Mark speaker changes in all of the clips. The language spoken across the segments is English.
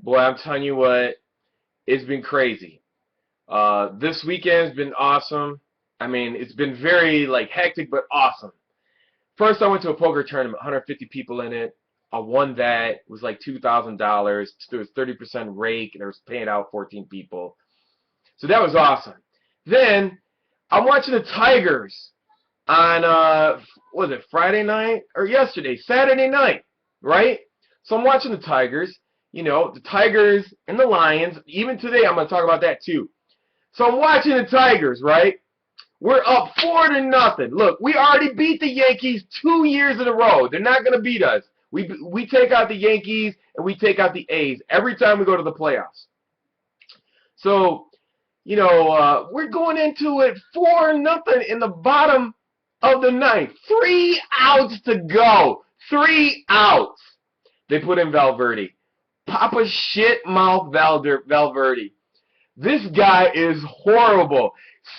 Speaker 1: Boy, I'm telling you what, it's been crazy. This weekend's been awesome. I mean, it's been very like hectic but awesome. First, I went to a poker tournament, 150 people in it. I won that. It was like $2,000. There was 30% rake, and there was paying out 14 people. So that was awesome. Then I'm watching the Tigers on what was it, Friday night or yesterday, Saturday night, right? So I'm watching the Tigers. You know, the Tigers and the Lions. Even today, I'm gonna talk about that too. So I'm watching the Tigers, right? We're up 4-0. Look, we already beat the Yankees 2 years in a row. They're not gonna beat us. We take out the Yankees and we take out the A's every time we go to the playoffs. So we're going into it 4-0 in the bottom of the ninth. 3 outs to go. 3 outs. They put in Valverde. Papa shit mouth Valverde. This guy is horrible.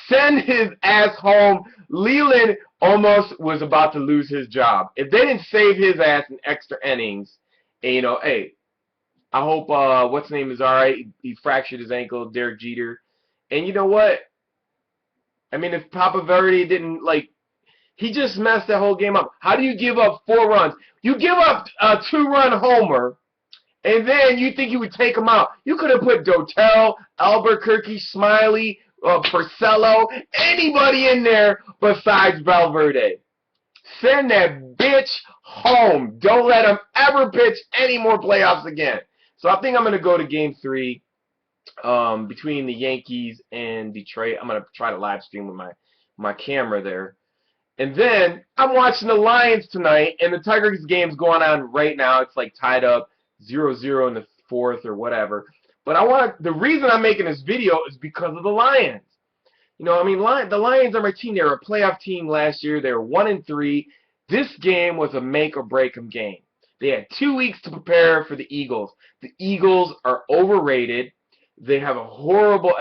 Speaker 1: Send his ass home. Leland almost was about to lose his job. If they didn't save his ass in extra innings, and, hey, I hope what's his name is all right. He fractured his ankle, Derek Jeter. And you know what? I mean, if Papa Verde didn't, he just messed that whole game up. How do you give up 4 runs? You give up a 2-run homer, and then you think you would take him out. You could have put Dotel, Albuquerque, Smiley, Porcello, anybody in there besides Valverde. Send that bitch home. Don't let him ever pitch any more playoffs again. So I think I'm going to go to Game 3 between the Yankees and Detroit. I'm going to try to live stream with my camera there. And then I'm watching the Lions tonight, and the Tigers game's going on right now. It's like tied up 0-0 in the fourth or whatever. But the reason I'm making this video is because of the Lions. The Lions are my team. They were a playoff team last year. They were 1-3. This game was a make or break 'em game. They had 2 weeks to prepare for the Eagles. The Eagles are overrated. They have a horrible.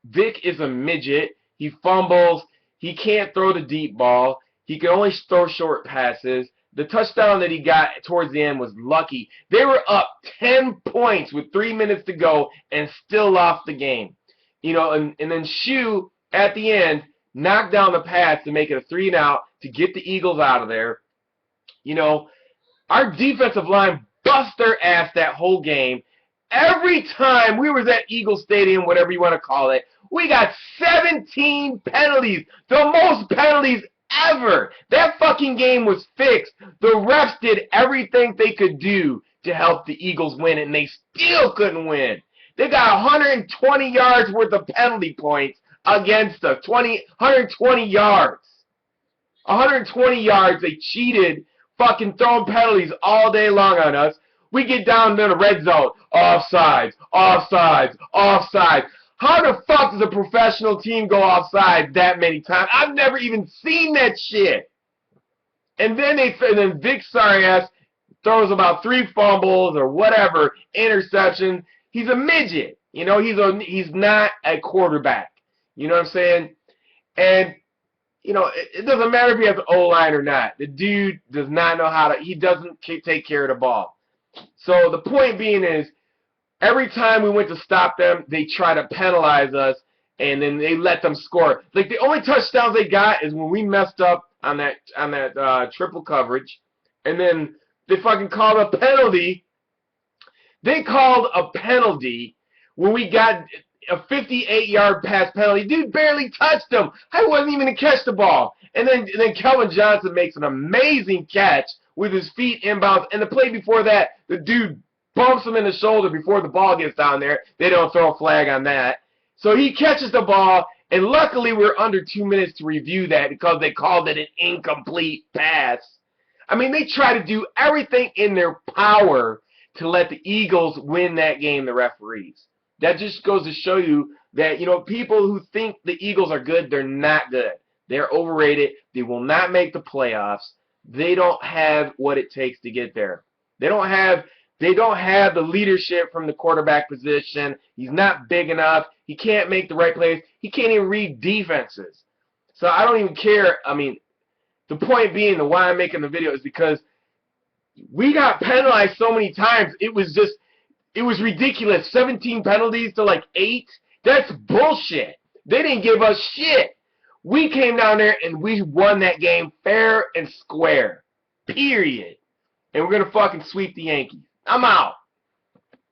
Speaker 1: Vic is a midget. He fumbles. He can't throw the deep ball. He can only throw short passes. The touchdown that he got towards the end was lucky. They were up 10 points with 3 minutes to go and still lost the game. And then Shue at the end knocked down the pass to make it a 3-and-out to get the Eagles out of there. Our defensive line bust their ass that whole game. Every time we was at Eagle Stadium, whatever you want to call it, we got 17 penalties. The most penalties ever. That fucking game was fixed. The refs did everything they could do to help the Eagles win, and they still couldn't win. They got 120 yards worth of penalty points against us. 120 yards. 120 yards. They cheated, fucking throwing penalties all day long on us. We get down to the red zone. Offsides, offsides, offsides. How the fuck does a professional team go offside that many times? I've never even seen that shit. And then Vic's sorry ass throws about 3 fumbles or whatever, interception. He's a midget. He's not a quarterback. You know what I'm saying? And it doesn't matter if he has an O-line or not. The dude does not know he doesn't take care of the ball. So the point being is, every time we went to stop them, they try to penalize us, and then they let them score. Like, the only touchdowns they got is when we messed up on that triple coverage, and then they fucking called a penalty. They called a penalty when we got a 58-yard pass penalty. Dude barely touched him. I wasn't even to catch the ball. And then Kelvin Johnson makes an amazing catch with his feet inbounds. And the play before that, the dude bumps him in the shoulder before the ball gets down there. They don't throw a flag on that. So he catches the ball, and luckily we're under 2 minutes to review that because they called it an incomplete pass. They try to do everything in their power to let the Eagles win that game, the referees. That just goes to show you that, people who think the Eagles are good, they're not good. They're overrated. They will not make the playoffs. They don't have what it takes to get there. They don't have the leadership from the quarterback position. He's not big enough. He can't make the right plays. He can't even read defenses. So I don't even care. The point being, the why I'm making the video is because we got penalized so many times. It was just, It was ridiculous. 17 penalties to like 8. That's bullshit. They didn't give us shit. We came down there and we won that game fair and square. Period. And we're going to fucking sweep the Yankees. I'm out.